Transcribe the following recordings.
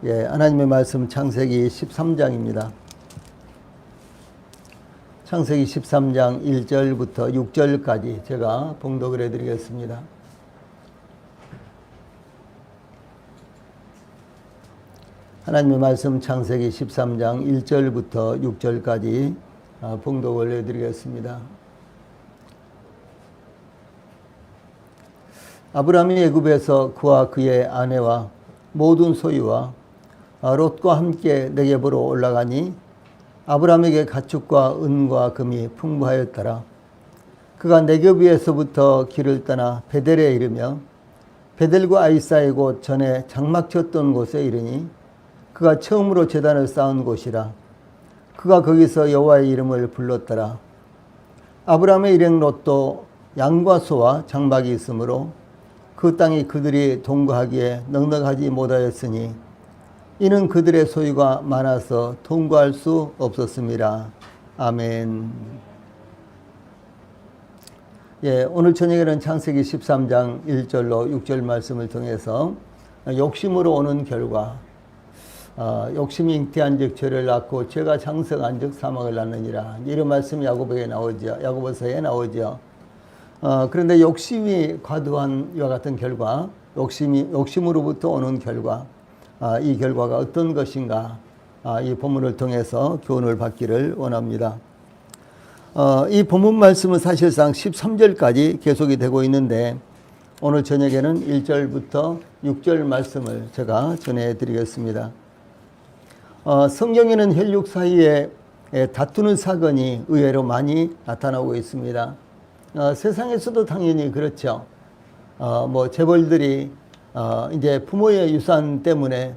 하나님의 말씀 창세기 13장입니다. 창세기 13장 1절부터 6절까지 제가 봉독을 해드리겠습니다. 하나님의 말씀 창세기 13장 1절부터 6절까지 봉독을 해드리겠습니다. 아브라함이 애굽에서 그와 그의 아내와 모든 소유와 롯과 함께 네겝으로 올라가니 아브라함에게 가축과 은과 금이 풍부하였더라. 그가 네겝 위에서부터 길을 떠나 베델에 이르며 베델과 아이 사이 곧 전에 장막 쳤던 곳에 이르니 그가 처음으로 제단을 쌓은 곳이라. 그가 거기서 여호와의 이름을 불렀더라. 아브라함의 일행 롯도 양과 소와 장막이 있으므로 그 땅이 그들이 동거하기에 넉넉하지 못하였으니 이는 그들의 소유가 많아서 통과할 수 없었습니다. 아멘. 오늘 저녁에는 창세기 13장 1절로 6절 말씀을 통해서 욕심으로 오는 결과, 욕심이 잉태한 즉 죄를 낳고 죄가 장성한 즉 사망을 낳느니라. 이런 말씀이 야고보서에 나오죠. 그런데 욕심이 과도한 이와 같은 결과, 욕심으로부터 오는 결과, 이 결과가 어떤 것인가, 이 본문을 통해서 교훈을 받기를 원합니다. 이 본문 말씀은 사실상 13절까지 계속이 되고 있는데 오늘 저녁에는 1절부터 6절 말씀을 제가 전해드리겠습니다. 성경에는 혈육 사이에 다투는 사건이 의외로 많이 나타나고 있습니다. 세상에서도 당연히 그렇죠. 재벌들이 이제 부모의 유산 때문에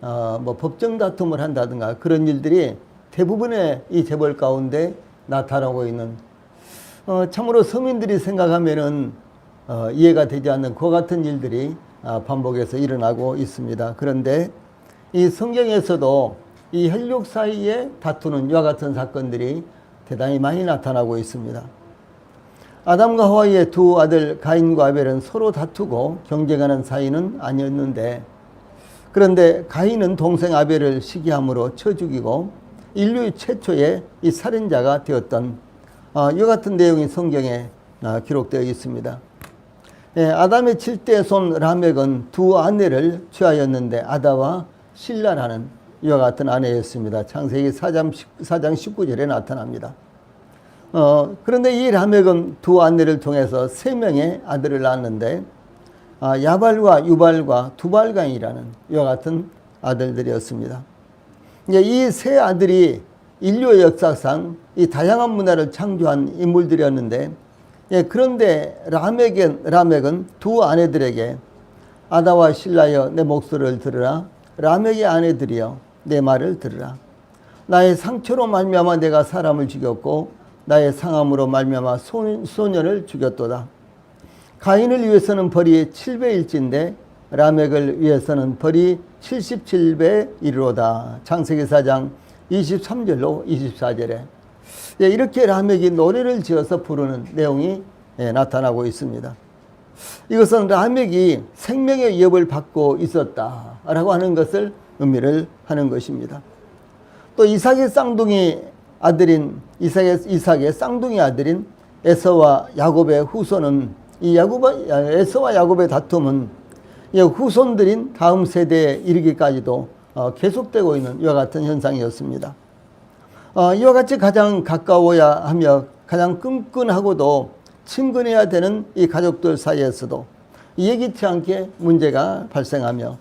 법정 다툼을 한다든가 그런 일들이 대부분의 이 재벌 가운데 나타나고 있는, 참으로 서민들이 생각하면은 이해가 되지 않는 그와 같은 일들이 반복해서 일어나고 있습니다. 그런데 이 성경에서도 이 혈육 사이에 다투는 이와 같은 사건들이 대단히 많이 나타나고 있습니다. 아담과 하와의 두 아들 가인과 아벨은 서로 다투고 경쟁하는 사이는 아니었는데, 그런데 가인은 동생 아벨을 시기함으로 쳐 죽이고 인류 최초의 이 살인자가 되었던 이와 같은 내용이 성경에 기록되어 있습니다. 아담의 7대 손 라멕은 두 아내를 취하였는데 아다와 실라라는 이와 같은 아내였습니다. 창세기 4장 19절에 나타납니다. 그런데 이 라멕은 두 아내를 통해서 3명의 아들을 낳았는데 야발과 유발과 두발간이라는 이와 같은 아들들이었습니다. 이 세 아들이 인류의 역사상 이 다양한 문화를 창조한 인물들이었는데, 그런데 라멕은 두 아내들에게 아다와 실라여 내 목소리를 들으라. 라멕의 아내들이여 내 말을 들으라. 나의 상처로 말미암아 내가 사람을 죽였고 나의 상함으로 말미암아 소년을 죽였도다. 가인을 위해서는 벌이 7배일진데 라멕을 위해서는 벌이 77배 이르로다. 창세기 4장 23절로 24절에 이렇게 라멕이 노래를 지어서 부르는 내용이 나타나고 있습니다. 이것은 라멕이 생명의 위협을 받고 있었다라고 하는 것을 의미를 하는 것입니다. 또 이삭의 쌍둥이 아들인 이삭의 쌍둥이 아들인 에서와 야곱의 후손은 에서와 야곱의 다툼은 후손들인 다음 세대에 이르기까지도 계속되고 있는 이와 같은 현상이었습니다. 이와 같이 가장 가까워야 하며 가장 끈끈하고도 친근해야 되는 이 가족들 사이에서도 예기치 않게 문제가 발생하며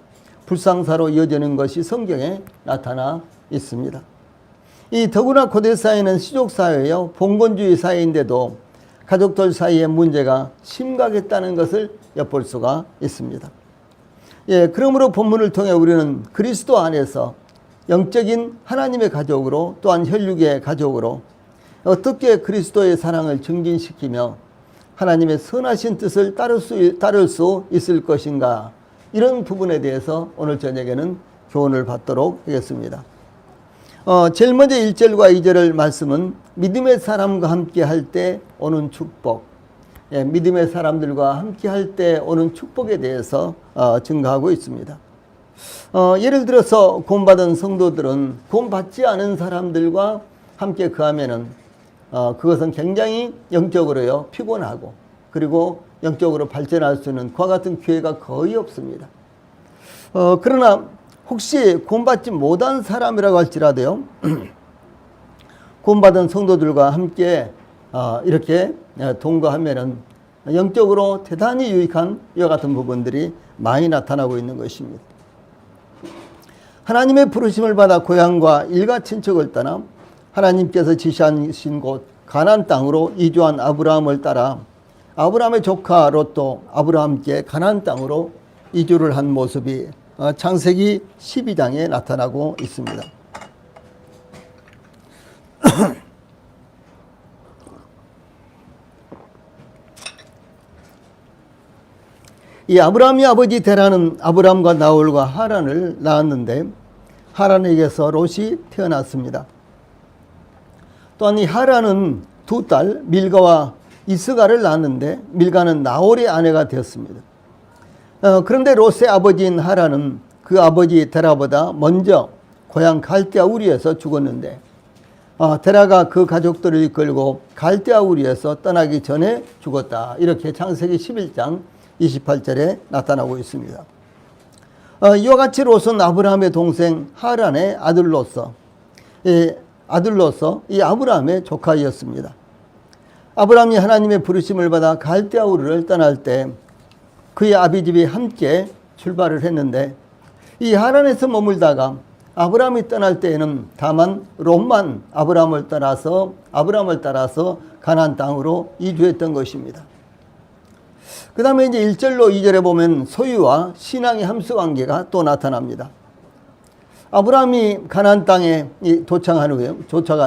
불상사로 이어지는 것이 성경에 나타나 있습니다. 이 더구나 고대 사회는 시족 사회요 봉건주의 사회인데도 가족들 사이에 문제가 심각했다는 것을 엿볼 수가 있습니다. 그러므로 본문을 통해 우리는 그리스도 안에서 영적인 하나님의 가족으로 또한 혈육의 가족으로 어떻게 그리스도의 사랑을 증진시키며 하나님의 선하신 뜻을 따를 수 있을 것인가, 이런 부분에 대해서 오늘 저녁에는 교훈을 받도록 하겠습니다. 제일 먼저 1절과 2절의 말씀은 믿음의 사람과 함께 할 때 오는 축복, 믿음의 사람들과 함께 할 때 오는 축복에 대해서 증가하고 있습니다. 예를 들어서 구원받은 성도들은 구원받지 않은 사람들과 함께 거하면은 그것은 굉장히 영적으로요 피곤하고 그리고 영적으로 발전할 수 있는 그와 같은 기회가 거의 없습니다. 그러나 혹시 구원받지 못한 사람이라고 할지라도요 구원받은 성도들과 함께 이렇게 동거하면은 영적으로 대단히 유익한 이와 같은 부분들이 많이 나타나고 있는 것입니다. 하나님의 부르심을 받아 고향과 일가 친척을 떠나 하나님께서 지시하신 곳 가나안 땅으로 이주한 아브라함을 따라 아브라함의 조카 롯도 아브라함께 가나안 땅으로 이주를 한 모습이 창세기 12장에 나타나고 있습니다. 이 아브라함의 아버지 데라는 아브라함과 나홀과 하란을 낳았는데 하란에게서 롯이 태어났습니다. 또한 이 하란은 두 딸 밀가와 이스가를 낳았는데 밀가는 나홀의 아내가 되었습니다. 그런데 롯의 아버지인 하란은 그 아버지 데라보다 먼저 고향 갈대아 우리에서 죽었는데 데라가 그 가족들을 이끌고 갈대아 우리에서 떠나기 전에 죽었다. 이렇게 창세기 11장 28절에 나타나고 있습니다. 이와 같이 롯은 아브라함의 동생 하란의 아들로서 이 아브라함의 조카이었습니다. 아브라함이 하나님의 부르심을 받아 갈대아 우르를 떠날 때 그의 아비집이 함께 출발을 했는데 이 하란에서 머물다가 아브라함이 떠날 때에는 다만 롯만 아브라함을 따라서 가나안 땅으로 이주했던 것입니다. 그 다음에 이제 1절로 2절에 보면 소유와 신앙의 함수 관계가 또 나타납니다. 아브라함이 가나안 땅에 도착한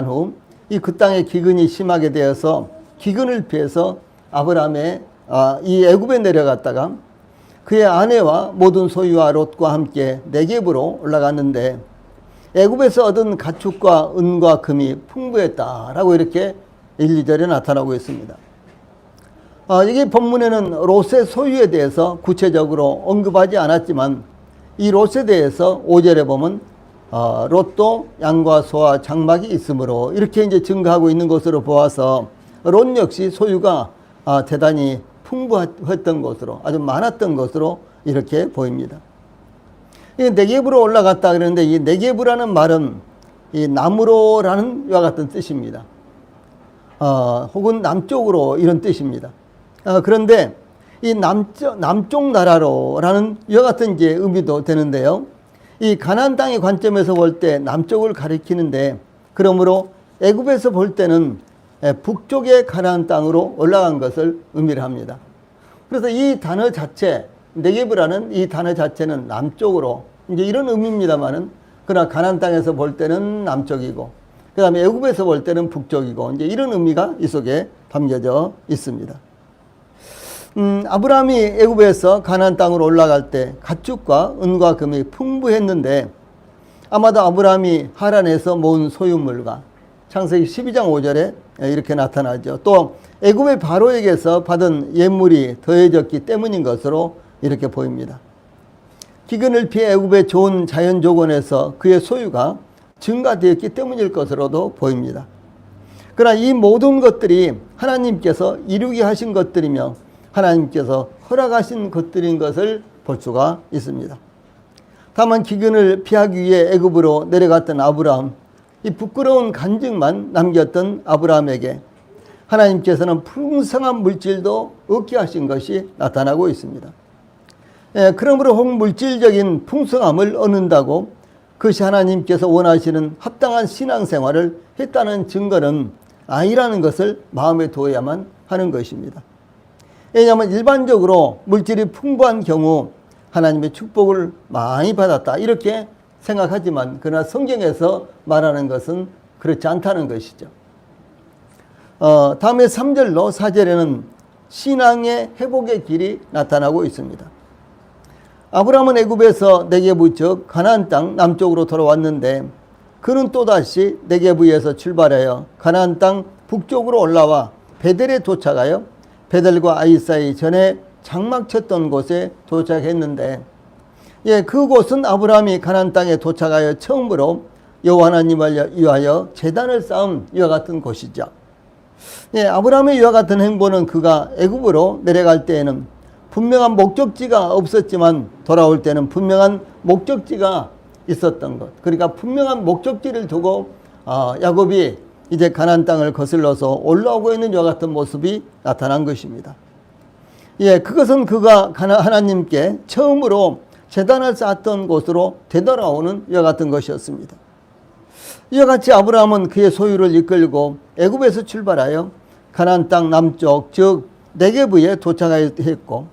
후 그 땅에 기근이 심하게 되어서 기근을 피해서 아브라함의 이 애굽에 내려갔다가 그의 아내와 모든 소유와 롯과 함께 네겝으로 올라갔는데 애굽에서 얻은 가축과 은과 금이 풍부했다라고 이렇게 1, 2절에 나타나고 있습니다. 이게 본문에는 롯의 소유에 대해서 구체적으로 언급하지 않았지만 이 롯에 대해서 5절에 보면 롯도 양과 소와 장막이 있으므로 이렇게 이제 증가하고 있는 것으로 보아서 롯 역시 소유가 대단히 풍부했던 것으로 아주 많았던 것으로 이렇게 보입니다. 이 네겝으로 올라갔다 그러는데 이 네겝이라는 말은 이 남으로라는 이와 같은 뜻입니다. 혹은 남쪽으로 이런 뜻입니다. 그런데 이 남쪽 나라로라는 이와 같은 이제 의미도 되는데요. 이 가나안 땅의 관점에서 볼 때 남쪽을 가리키는데 그러므로 애굽에서 볼 때는 북쪽의 가나안 땅으로 올라간 것을 의미를 합니다. 그래서 이 단어 자체 네겝이라는 이 단어 자체는 남쪽으로 이제 이런 의미입니다만은 그러나 가나안 땅에서 볼 때는 남쪽이고 그다음에 애굽에서 볼 때는 북쪽이고 이제 이런 의미가 이 속에 담겨져 있습니다. 아브라함이 애굽에서 가나안 땅으로 올라갈 때 가축과 은과 금이 풍부했는데 아마도 아브라함이 하란에서 모은 소유물과 창세기 12장 5절에 이렇게 나타나죠. 또 애굽의 바로에게서 받은 예물이 더해졌기 때문인 것으로 이렇게 보입니다. 기근을 피해 애굽의 좋은 자연 조건에서 그의 소유가 증가되었기 때문일 것으로도 보입니다. 그러나 이 모든 것들이 하나님께서 이루게 하신 것들이며 하나님께서 허락하신 것들인 것을 볼 수가 있습니다. 다만 기근을 피하기 위해 애굽으로 내려갔던 아브라함, 이 부끄러운 간증만 남겼던 아브라함에게 하나님께서는 풍성한 물질도 얻게 하신 것이 나타나고 있습니다. 그러므로 혹 물질적인 풍성함을 얻는다고 그것이 하나님께서 원하시는 합당한 신앙생활을 했다는 증거는 아니라는 것을 마음에 두어야만 하는 것입니다. 왜냐하면 일반적으로 물질이 풍부한 경우 하나님의 축복을 많이 받았다 이렇게 생각하지만 그러나 성경에서 말하는 것은 그렇지 않다는 것이죠. 다음에 3절로 4절에는 신앙의 회복의 길이 나타나고 있습니다. 아브라함은 애굽에서 네겝 즉 가나안 땅 남쪽으로 돌아왔는데 그는 또다시 네겝에서 출발하여 가나안 땅 북쪽으로 올라와 베델에 도착하여 베델과 아이 사이 전에 장막 쳤던 곳에 도착했는데 예, 그곳은 아브라함이 가나안 땅에 도착하여 처음으로 여호와 하나님을 위하여 제단을 쌓은 이와 같은 곳이죠. 예, 아브라함의 이와 같은 행보는 그가 애굽으로 내려갈 때에는 분명한 목적지가 없었지만 돌아올 때는 분명한 목적지가 있었던 것. 그러니까 분명한 목적지를 두고 야곱이 이제 가나안 땅을 거슬러서 올라오고 있는 이와 같은 모습이 나타난 것입니다. 예, 그것은 그가 하나님께 처음으로 제단을 쌓았던 곳으로 되돌아오는 이와 같은 것이었습니다. 이와 같이 아브라함은 그의 소유를 이끌고 애굽에서 출발하여 가나안 땅 남쪽 즉 네게브에 도착했고,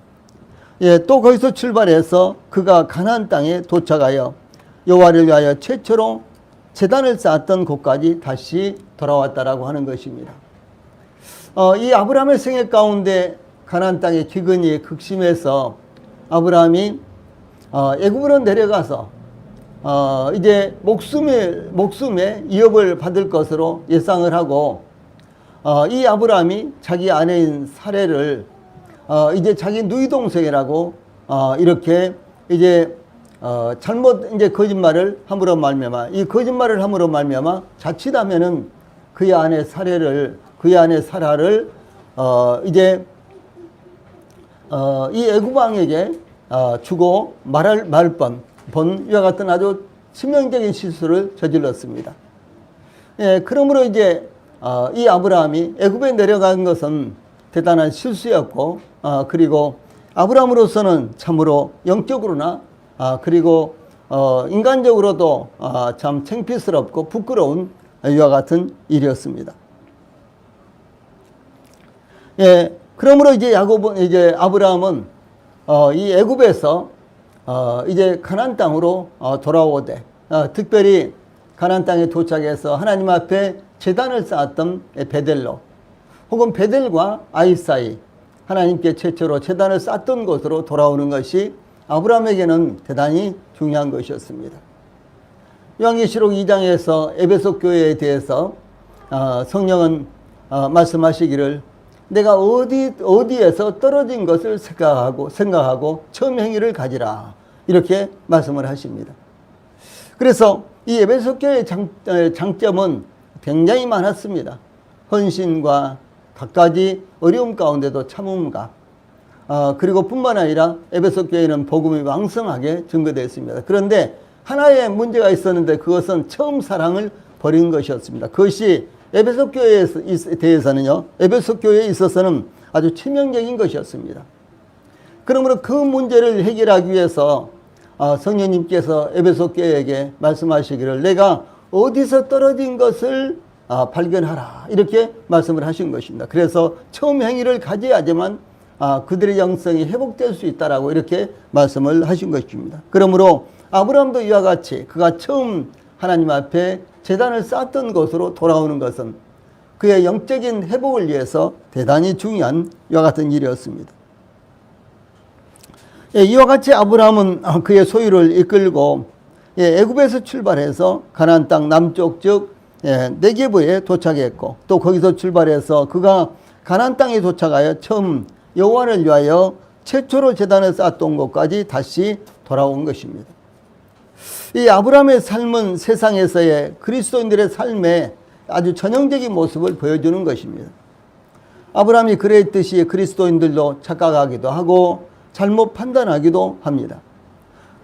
예, 또 거기서 출발해서 그가 가나안 땅에 도착하여 여호와를 위하여 최초로 제단을 쌓았던 곳까지 다시 돌아왔다라고 하는 것입니다. 이 아브라함의 생애 가운데 가나안 땅의 기근이 극심해서 아브라함이 애굽으로 내려가서 이제 목숨의 위협을 받을 것으로 예상을 하고 이 아브라함이 자기 아내인 사레를 이제 자기 누이 동생이라고 이렇게 이제 잘못 이제 거짓말을 함으로 말미암아 이 거짓말을 함으로 말미암아 자칫하면은 그의 아내 사라를 이제 이 애굽 왕에게 주고 말 본 이와 같은 아주 치명적인 실수를 저질렀습니다. 예, 그러므로 이제 이 아브라함이 애굽에 내려간 것은 대단한 실수였고, 그리고 아브라함으로서는 참으로 영적으로나 그리고 인간적으로도 참 창피스럽고 부끄러운 이와 같은 일이었습니다. 예, 그러므로 이제 아브라함은 이 애굽에서 이제 가나안 땅으로 돌아오되 특별히 가나안 땅에 도착해서 하나님 앞에 제단을 쌓았던 베델로 혹은 베델과 아이 사이 하나님께 최초로 제단을 쌓았던 곳으로 돌아오는 것이 아브라함에게는 대단히 중요한 것이었습니다. 요한계시록 2장에서 에베소 교회에 대해서 성령은 말씀하시기를 내가 어디에서 떨어진 것을 생각하고 처음 행위를 가지라 이렇게 말씀을 하십니다. 그래서 이 에베소 교회의 장점은 굉장히 많았습니다. 헌신과 갖가지 어려움 가운데도 참음과 그리고 뿐만 아니라 에베소 교회는 복음이 왕성하게 증거되었습니다. 그런데 하나의 문제가 있었는데 그것은 처음 사랑을 버린 것이었습니다. 그것이 에베소 교회에 대해서는요, 에베소 교회에 있어서는 아주 치명적인 것이었습니다. 그러므로 그 문제를 해결하기 위해서 성령님께서 에베소 교회에게 말씀하시기를 내가 어디서 떨어진 것을 발견하라 이렇게 말씀을 하신 것입니다. 그래서 처음 행위를 가져야지만 그들의 영성이 회복될 수 있다라고 이렇게 말씀을 하신 것입니다. 그러므로 아브라함도 이와 같이 그가 처음 하나님 앞에 제단을 쌓았던 것으로 돌아오는 것은 그의 영적인 회복을 위해서 대단히 중요한 이와 같은 일이었습니다. 예, 이와 같이 아브라함은 그의 소유를 이끌고 애굽에서 출발해서 가나안 땅 남쪽 즉 네게브에 도착했고 또 거기서 출발해서 그가 가나안 땅에 도착하여 처음 여호와를 위하여 최초로 제단을 쌓았던 곳까지 다시 돌아온 것입니다. 이 아브라함의 삶은 세상에서의 그리스도인들의 삶의 아주 전형적인 모습을 보여주는 것입니다. 아브라함이 그랬듯이 그리스도인들도 착각하기도 하고 잘못 판단하기도 합니다.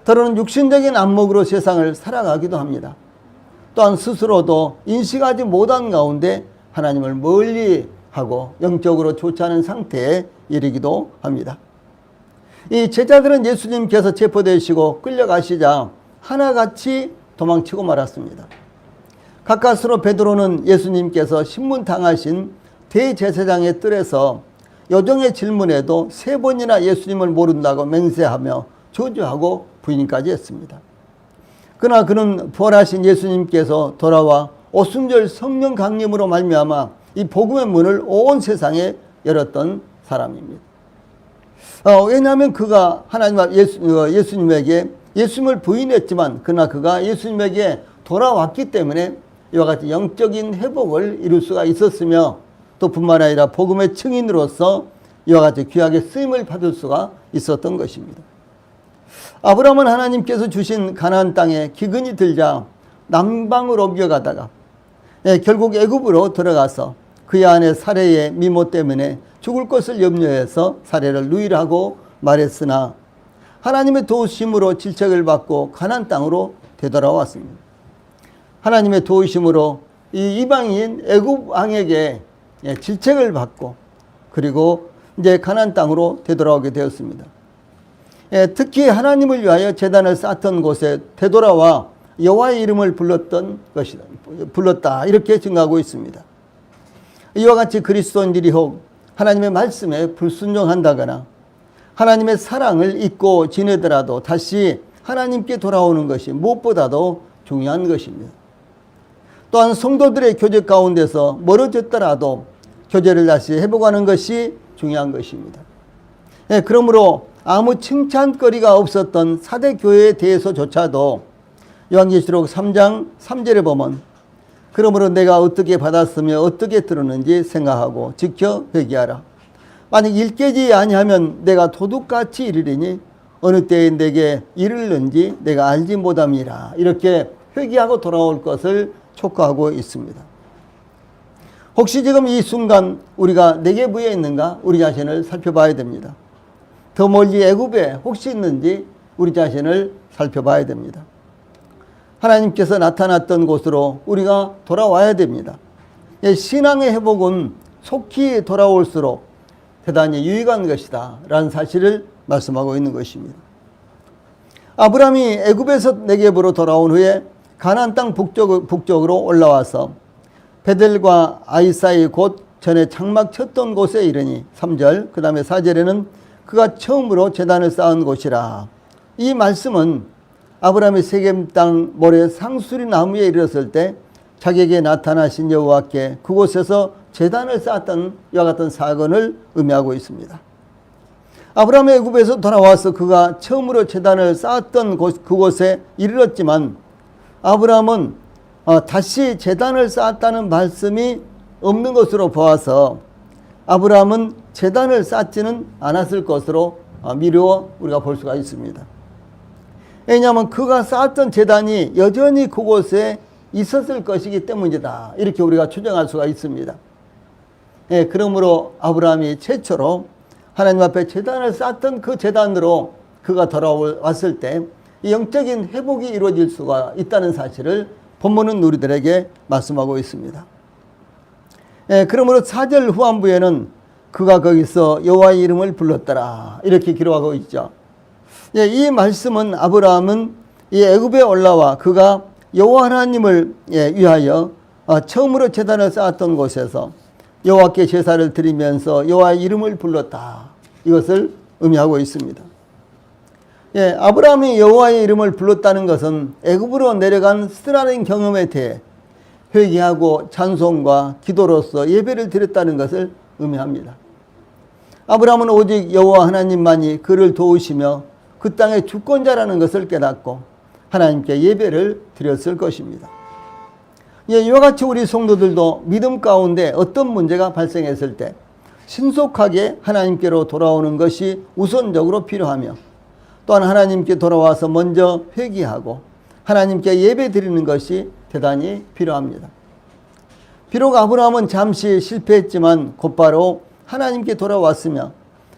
때로는 육신적인 안목으로 세상을 살아가기도 합니다. 또한 스스로도 인식하지 못한 가운데 하나님을 멀리하고 영적으로 좋지 않은 상태에 이르기도 합니다. 이 제자들은 예수님께서 체포되시고 끌려가시자 하나같이 도망치고 말았습니다. 가까스로 베드로는 예수님께서 신문당하신 대제사장의 뜰에서 여종의 질문에도 3번이나 예수님을 모른다고 맹세하며 저주하고 부인까지 했습니다. 그러나 그는 부활하신 예수님께서 돌아와 오순절 성령 강림으로 말미암아 이 복음의 문을 온 세상에 열었던 사람입니다. 왜냐하면 그가 하나님 예수님에게 예수님을 부인했지만 그러나 그가 예수님에게 돌아왔기 때문에 이와 같이 영적인 회복을 이룰 수가 있었으며 또 뿐만 아니라 복음의 증인으로서 이와 같이 귀하게 쓰임을 받을 수가 있었던 것입니다. 아브라함은 하나님께서 주신 가나안 땅에 기근이 들자 남방으로 옮겨가다가 결국 애굽으로 들어가서 그의 아내 사레의 미모 때문에 죽을 것을 염려해서 사레를 누이라고 말했으나 하나님의 도우심으로 질책을 받고 가나안 땅으로 되돌아왔습니다. 하나님의 도우심으로 이 이방인 애굽 왕에게 질책을 받고 그리고 이제 가나안 땅으로 되돌아오게 되었습니다. 특히 하나님을 위하여 제단을 쌓던 곳에 되돌아와 여호와의 이름을 불렀다 이렇게 증가하고 있습니다. 이와 같이 그리스도인들이 혹 하나님의 말씀에 불순종한다거나 하나님의 사랑을 잊고 지내더라도 다시 하나님께 돌아오는 것이 무엇보다도 중요한 것입니다. 또한 성도들의 교제 가운데서 멀어졌더라도 교제를 다시 회복하는 것이 중요한 것입니다. 그러므로 아무 칭찬거리가 없었던 사대 교회에 대해서조차도 요한계시록 3장 3절에 보면 그러므로 내가 어떻게 받았으며 어떻게 들었는지 생각하고 지켜 회개하라. 만약 일깨지 아니하면 내가 도둑같이 이르리니 어느 때에 내게 이르는지 내가 알지 못함이라. 이렇게 회개하고 돌아올 것을 촉구하고 있습니다. 혹시 지금 이 순간 우리가 내게 부에 있는가 우리 자신을 살펴봐야 됩니다. 더 멀리 애굽에 혹시 있는지 우리 자신을 살펴봐야 됩니다. 하나님께서 나타났던 곳으로 우리가 돌아와야 됩니다. 신앙의 회복은 속히 돌아올수록 대단히 유익한 것이다 라는 사실을 말씀하고 있는 것입니다. 아브라함이 애굽에서 네겝으로 돌아온 후에 가나안 땅 북쪽으로 올라와서 베델과 아이 사이 곧 전에 장막 쳤던 곳에 이르니 3절 그 다음에 4절에는 그가 처음으로 제단을 쌓은 곳이라. 이 말씀은 아브라함이 세겜 땅 모래 상수리 나무에 이르렀을 때 자기에게 나타나신 여호와께 그곳에서 제단을 쌓았던 이와 같은 사건을 의미하고 있습니다. 아브라함이 애굽에서 돌아와서 그가 처음으로 제단을 쌓았던 그곳에 이르렀지만 아브라함은 다시 제단을 쌓았다는 말씀이 없는 것으로 보아서 아브라함은 제단을 쌓지는 않았을 것으로 미루어 우리가 볼 수가 있습니다. 왜냐하면 그가 쌓았던 제단이 여전히 그곳에 있었을 것이기 때문이다. 이렇게 우리가 추정할 수가 있습니다. 그러므로 아브라함이 최초로 하나님 앞에 제단을 쌓았던 그 제단으로 그가 돌아왔을 때 영적인 회복이 이루어질 수가 있다는 사실을 본문은 우리들에게 말씀하고 있습니다. 그러므로 4절 후반부에는 그가 거기서 여호와의 이름을 불렀더라 이렇게 기록하고 있죠. 이 말씀은 아브라함은 이 애굽에 올라와 그가 여호와 하나님을 위하여 처음으로 제단을 쌓았던 곳에서 여호와께 제사를 드리면서 여호와의 이름을 불렀다. 이것을 의미하고 있습니다. 아브라함이 여호와의 이름을 불렀다는 것은 애굽으로 내려간 쓰라린 경험에 대해 회개하고 찬송과 기도로서 예배를 드렸다는 것을 의미합니다. 아브라함은 오직 여호와 하나님만이 그를 도우시며 그 땅의 주권자라는 것을 깨닫고 하나님께 예배를 드렸을 것입니다. 이와 같이 우리 성도들도 믿음 가운데 어떤 문제가 발생했을 때 신속하게 하나님께로 돌아오는 것이 우선적으로 필요하며 또한 하나님께 돌아와서 먼저 회개하고 하나님께 예배 드리는 것이 대단히 필요합니다. 비록 아브라함은 잠시 실패했지만 곧바로 하나님께 돌아왔으며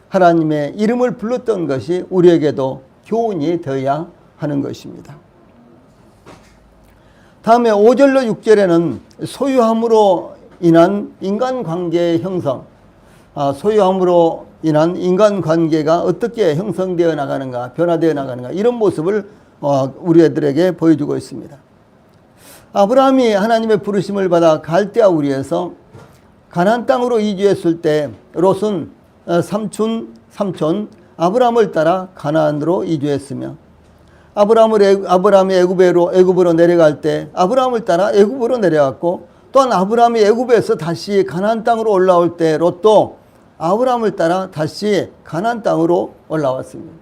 하나님의 이름을 불렀던 것이 우리에게도 교훈이 되어야 하는 것입니다. 다음에 5절로 6절에는 소유함으로 인한 인간관계의 형성, 소유함으로 인한 인간관계가 어떻게 형성되어 나가는가, 변화되어 나가는가 이런 모습을 우리들에게 보여주고 있습니다. 아브라함이 하나님의 부르심을 받아 갈대아 우리에서 가나안 땅으로 이주했을 때 롯은 삼촌 아브라함을 따라 가나안으로 이주했으며 아브라함이 애굽으로 내려갈 때 아브라함을 따라 애굽으로 내려갔고 또한 아브라함이 애굽에서 다시 가나안 땅으로 올라올 때 롯도 아브라함을 따라 다시 가나안 땅으로 올라왔습니다.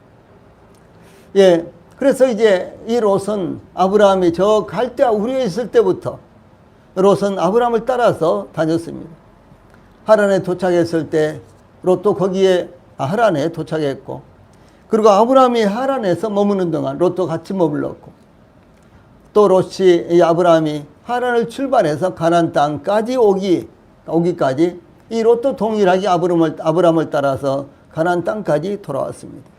그래서 이제 이 롯은 아브라함이 저 갈대아 우리에 있을 때부터 롯은 아브라함을 따라서 다녔습니다. 하란에 도착했을 때 롯도 거기에 하란에 도착했고 그리고 아브라함이 하란에서 머무는 동안 롯도 같이 머물렀고, 또 롯이 이 아브라함이 하란을 출발해서 가나안 땅까지 오기까지 이 롯도 동일하게 아브라함을 따라서 가나안 땅까지 돌아왔습니다.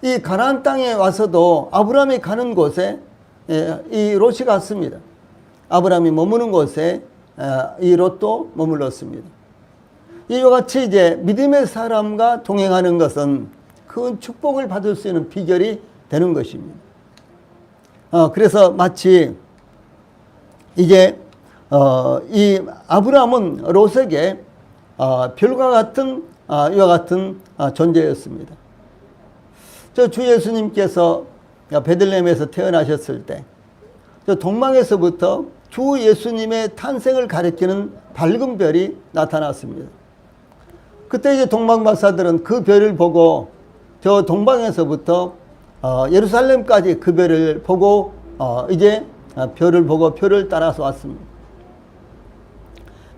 이 가나안 땅에 와서도 아브라함이 가는 곳에 이 롯이 갔습니다. 아브라함이 머무는 곳에 이 롯도 머물렀습니다. 이와 같이 이제 믿음의 사람과 동행하는 것은 큰 축복을 받을 수 있는 비결이 되는 것입니다. 그래서 마치 이제 이 아브라함은 롯에게 별과 같은 이와 같은 존재였습니다. 주 예수님께서 베들레헴에서 태어나셨을 때 동방에서부터 주 예수님의 탄생을 가리키는 밝은 별이 나타났습니다. 그때 이제 동방박사들은 그 별을 보고 저 동방에서부터 예루살렘까지 그 별을 보고 이제 별을 보고 별을 따라서 왔습니다.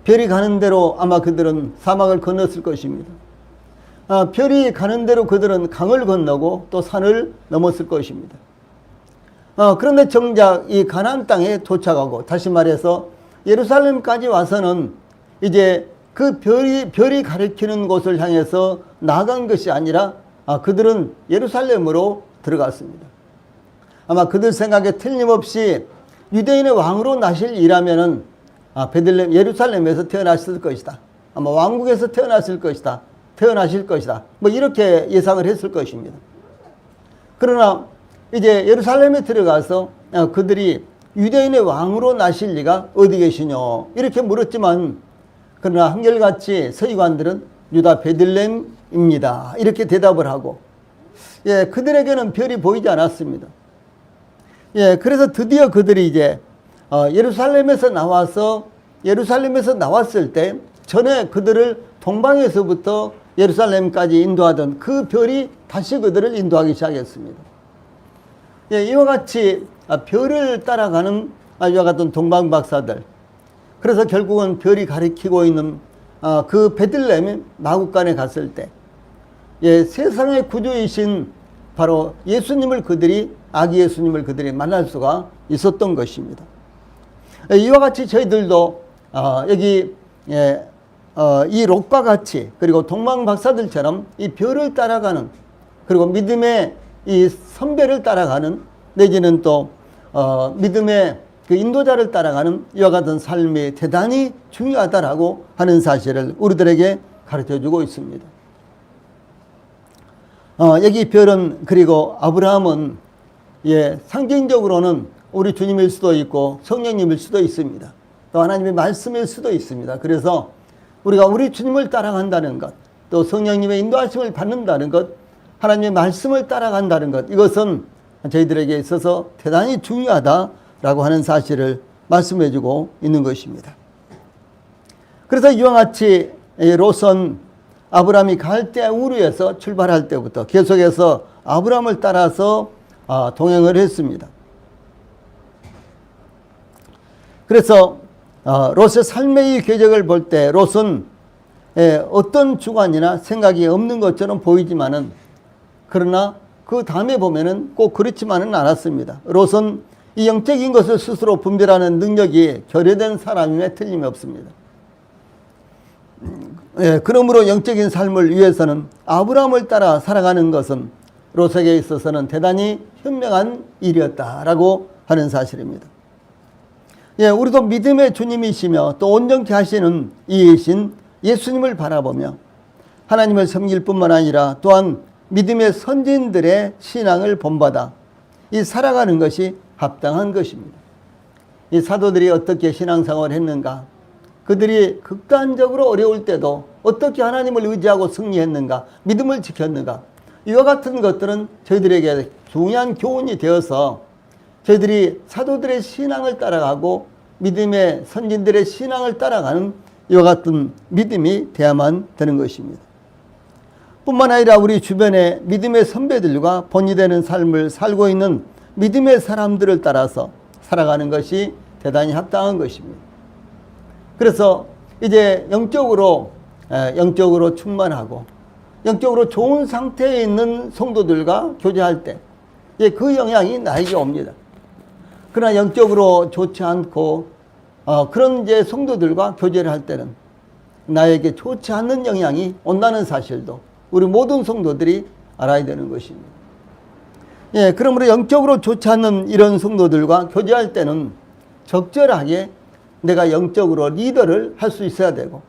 별이 가는 대로 아마 그들은 사막을 건넜을 것입니다. 별이 가는 대로 그들은 강을 건너고 또 산을 넘었을 것입니다. 그런데 정작 이 가나안 땅에 도착하고, 다시 말해서 예루살렘까지 와서는 이제 그 별이 가리키는 곳을 향해서 나아간 것이 아니라 그들은 예루살렘으로 들어갔습니다. 아마 그들 생각에 틀림없이 유대인의 왕으로 나실 이라면은 베들레헴 예루살렘에서 태어났을 것이다. 아마 왕국에서 태어나실 것이다. 뭐 이렇게 예상을 했을 것입니다. 그러나 이제 예루살렘에 들어가서 그들이 유대인의 왕으로 나실 리가 어디 계시뇨? 이렇게 물었지만, 그러나 한결같이 서기관들은 유다 베들레헴입니다. 이렇게 대답을 하고, 그들에게는 별이 보이지 않았습니다. 그래서 드디어 그들이 이제 예루살렘에서 나왔을 때 전에 그들을 동방에서부터 예루살렘까지 인도하던 그 별이 다시 그들을 인도하기 시작했습니다. 이와 같이 별을 따라가는 이와 같은 동방박사들, 그래서 결국은 별이 가리키고 있는 그 베들레헴 마국간에 갔을 때 세상의 구주이신 바로 예수님을 아기 예수님을 그들이 만날 수가 있었던 것입니다. 이와 같이 저희들도 여기 이 롯과 같이, 그리고 동방박사들처럼 이 별을 따라가는, 그리고 믿음의 이 선배를 따라가는, 내지는 또 믿음의 그 인도자를 따라가는 이와 같은 삶이 대단히 중요하다라고 하는 사실을 우리들에게 가르쳐주고 있습니다. 여기 별은, 그리고 아브라함은 상징적으로는 우리 주님일 수도 있고 성령님일 수도 있습니다. 또 하나님의 말씀일 수도 있습니다. 그래서 우리가 우리 주님을 따라간다는 것, 또 성령님의 인도하심을 받는다는 것, 하나님의 말씀을 따라간다는 것, 이것은 저희들에게 있어서 대단히 중요하다라고 하는 사실을 말씀해주고 있는 것입니다. 그래서 이와 같이 롯은 아브라함이 갈대 우르에서 출발할 때부터 계속해서 아브라함을 따라서 동행을 했습니다. 그래서 롯의 삶의 이 궤적을 볼 때 롯은 어떤 주관이나 생각이 없는 것처럼 보이지만은, 그러나 그 다음에 보면은 꼭 그렇지만은 않았습니다. 롯은 이 영적인 것을 스스로 분별하는 능력이 결여된 사람임에 틀림이 없습니다. 그러므로 영적인 삶을 위해서는 아브라함을 따라 살아가는 것은 롯에게 있어서는 대단히 현명한 일이었다라고 하는 사실입니다. 우리도 믿음의 주님이시며 또 온전케 하시는 이이신 예수님을 바라보며 하나님을 섬길 뿐만 아니라 또한 믿음의 선진들의 신앙을 본받아 이 살아가는 것이 합당한 것입니다. 이 사도들이 어떻게 신앙생활을 했는가, 그들이 극단적으로 어려울 때도 어떻게 하나님을 의지하고 승리했는가, 믿음을 지켰는가, 이와 같은 것들은 저희들에게 중요한 교훈이 되어서 저희들이 사도들의 신앙을 따라가고 믿음의 선진들의 신앙을 따라가는 이와 같은 믿음이 돼야만 되는 것입니다. 뿐만 아니라 우리 주변에 믿음의 선배들과 본이 되는 삶을 살고 있는 믿음의 사람들을 따라서 살아가는 것이 대단히 합당한 것입니다. 그래서 이제 영적으로 충만하고 영적으로 좋은 상태에 있는 성도들과 교제할 때, 그 영향이 나에게 옵니다. 그러나 영적으로 좋지 않고, 그런 이제 성도들과 교제를 할 때는 나에게 좋지 않는 영향이 온다는 사실도 우리 모든 성도들이 알아야 되는 것입니다. 그러므로 영적으로 좋지 않는 이런 성도들과 교제할 때는 적절하게 내가 영적으로 리더를 할 수 있어야 되고,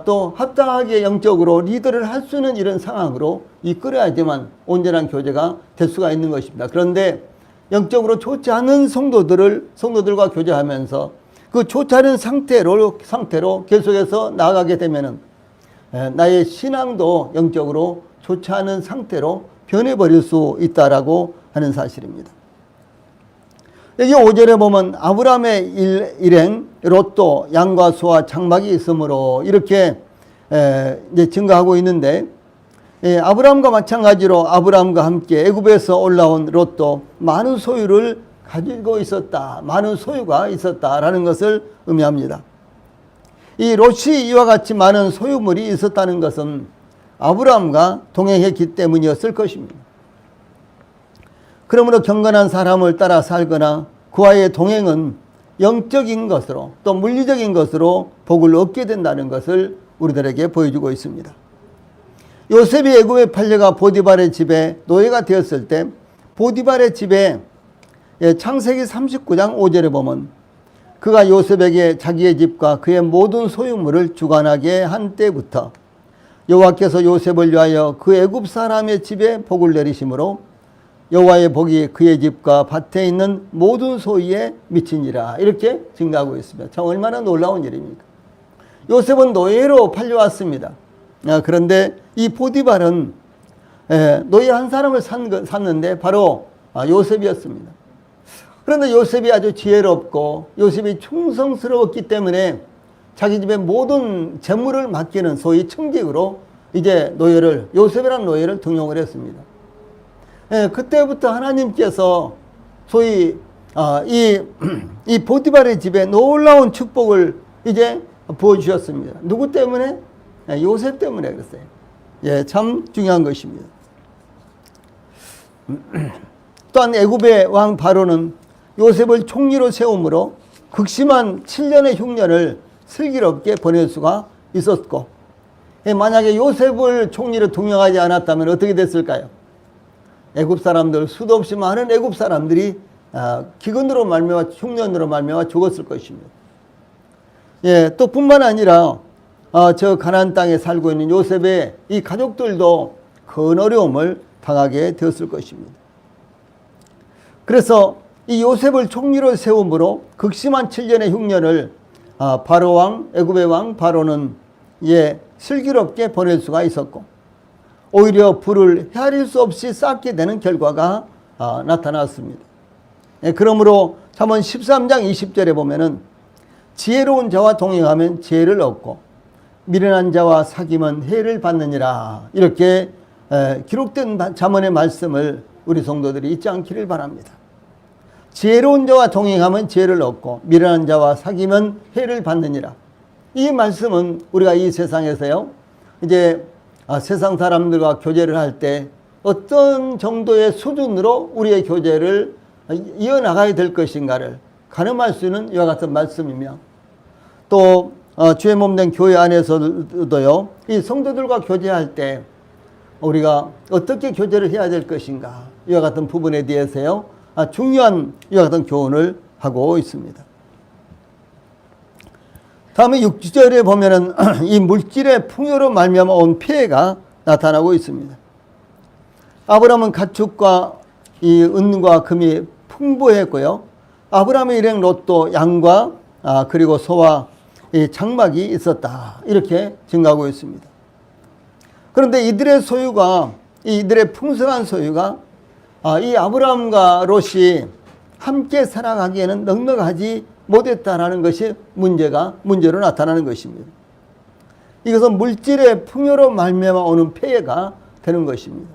또 합당하게 영적으로 리더를 할 수 있는 이런 상황으로 이끌어야지만 온전한 교제가 될 수가 있는 것입니다. 그런데 영적으로 좋지 않은 성도들과 교제하면서 그 좋지 않은 상태로 계속해서 나아가게 되면은 나의 신앙도 영적으로 좋지 않은 상태로 변해버릴 수 있다라고 하는 사실입니다. 여기 5절에 보면 아브라함의 일행 롯도 양과 소와 장막이 있으므로 이렇게 이제 증가하고 있는데, 아브라함과 마찬가지로 아브라함과 함께 애굽에서 올라온 롯도 많은 소유를 가지고 있었다, 많은 소유가 있었다라는 것을 의미합니다. 이 롯이 이와 같이 많은 소유물이 있었다는 것은 아브라함과 동행했기 때문이었을 것입니다. 그러므로 경건한 사람을 따라 살거나 그와의 동행은 영적인 것으로 또 물리적인 것으로 복을 얻게 된다는 것을 우리들에게 보여주고 있습니다. 요셉이 애굽에 팔려가 보디발의 집에 노예가 되었을 때 보디발의 집에 창세기 39장 5절에 보면 그가 요셉에게 자기의 집과 그의 모든 소유물을 주관하게 한 때부터 여호와께서 요셉을 위하여 그 애굽 사람의 집에 복을 내리심으로 여호와의 복이 그의 집과 밭에 있는 모든 소유에 미치니라, 이렇게 증가하고 있습니다. 참 얼마나 놀라운 일입니까? 요셉은 노예로 팔려왔습니다. 그런데 이 보디발은 노예 한 사람을 샀는데 바로 요셉이었습니다. 그런데 요셉이 아주 지혜롭고 요셉이 충성스러웠기 때문에 자기 집의 모든 재물을 맡기는 소위 청직으로 이제 요셉이라는 노예를 등용을 했습니다. 그때부터 하나님께서 소위 이 보디발의 집에 놀라운 축복을 이제 부어주셨습니다. 누구 때문에? 요셉 때문에 그랬어요. 참 중요한 것입니다. 또한 애굽의 왕 바로는 요셉을 총리로 세움으로 극심한 7년의 흉년을 슬기롭게 보낼 수가 있었고, 만약에 요셉을 총리로 등용하지 않았다면 어떻게 됐을까요? 애굽 사람들, 수도 없이 많은 애굽 사람들이 기근으로 말미암아 흉년으로 말미암아 죽었을 것입니다. 또 뿐만 아니라 저 가나안 땅에 살고 있는 요셉의 이 가족들도 큰 어려움을 당하게 되었을 것입니다. 그래서 이 요셉을 총리로 세움으로 극심한 7년의 흉년을 바로 왕, 애굽의 왕 바로는 슬기롭게 보낼 수가 있었고, 오히려 불을 헤아릴 수 없이 쌓게 되는 결과가 나타났습니다. 그러므로 잠언 13장 20절에 보면은 지혜로운 자와 동행하면 지혜를 얻고 미련한 자와 사귀면 해를 받느니라, 이렇게 기록된 잠언의 말씀을 우리 성도들이 잊지 않기를 바랍니다. 지혜로운 자와 동행하면 지혜를 얻고 미련한 자와 사귀면 해를 받느니라. 이 말씀은 우리가 이 세상에서요, 이제 세상 사람들과 교제를 할 때 어떤 정도의 수준으로 우리의 교제를 이어나가야 될 것인가를 가늠할 수 있는 이와 같은 말씀이며, 또 주의 몸된 교회 안에서도요, 이 성도들과 교제할 때 우리가 어떻게 교제를 해야 될 것인가, 이와 같은 부분에 대해서요, 중요한 이와 같은 교훈을 하고 있습니다. 다음에 6절에 보면은 이 물질의 풍요로 말미암아 온 폐해가 나타나고 있습니다. 아브라함은 가축과 이 은과 금이 풍부했고요. 아브라함의 일행 롯도 양과 그리고 소와 이 장막이 있었다, 이렇게 증가하고 있습니다. 그런데 이들의 풍성한 소유가 이 아브라함과 롯이 함께 살아가기에는 넉넉하지 못했다라는 것이 문제로 나타나는 것입니다. 이것은 물질의 풍요로 말미암아 오는 폐해가 되는 것입니다.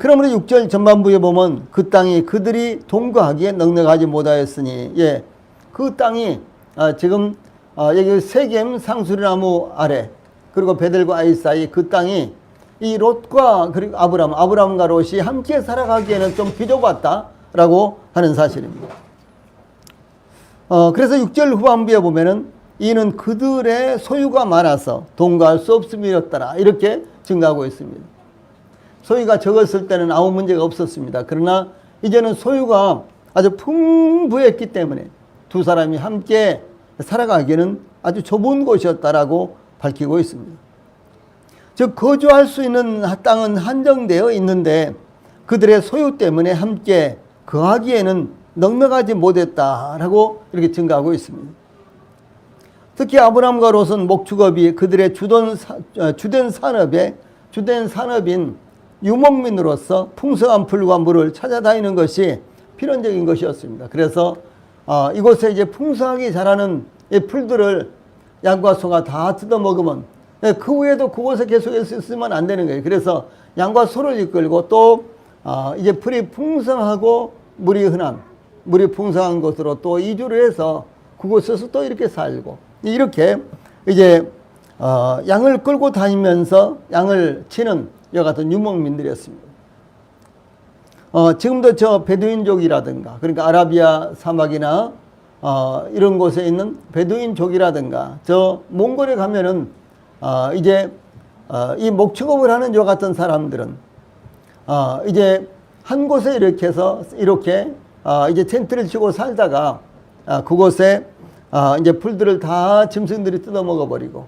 그러므로 6절 전반부에 보면 그 땅이 그들이 동거하기에 넉넉하지 못하였으니, 그 땅이 지금 여기 세겜 상수리나무 아래 그리고 베델과 아이 사이 그 땅이 이 롯과 그리고 아브람과 롯이 함께 살아가기에는 좀 비좁았다라고 하는 사실입니다. 그래서 6절 후반부에 보면은 이는 그들의 소유가 많아서 동거할 수 없음이었더라 이렇게 증가하고 있습니다. 소유가 적었을 때는 아무 문제가 없었습니다. 그러나 이제는 소유가 아주 풍부했기 때문에 두 사람이 함께 살아가기에는 아주 좁은 곳이었다라고 밝히고 있습니다. 즉 거주할 수 있는 땅은 한정되어 있는데 그들의 소유 때문에 함께 거하기에는 넉넉하지 못했다라고 이렇게 증가하고 있습니다. 특히 아브람과 롯은 목축업이 그들의 주된 산업인 유목민으로서 풍성한 풀과 물을 찾아다니는 것이 필연적인 것이었습니다. 그래서 이곳에 이제 풍성하게 자라는 이 풀들을 양과 소가 다 뜯어먹으면 그 후에도 그곳에 계속해서 있으면 안 되는 거예요. 그래서 양과 소를 이끌고 또 이제 풀이 풍성하고 물이 풍성한 곳으로 또 이주를 해서 그곳에서 또 이렇게 살고 이렇게 이제 양을 끌고 다니면서 양을 치는 이와 같은 유목민들이었습니다. 지금도 저 베두인족이라든가 그러니까 아라비아 사막이나 이런 곳에 있는 베두인족이라든가 저 몽골에 가면은 이제 이 목축업을 하는 이와 같은 사람들은 이제 한 곳에 이렇게 해서 이렇게 이제 텐트를 치고 살다가 그곳에 이제 풀들을 다 짐승들이 뜯어먹어 버리고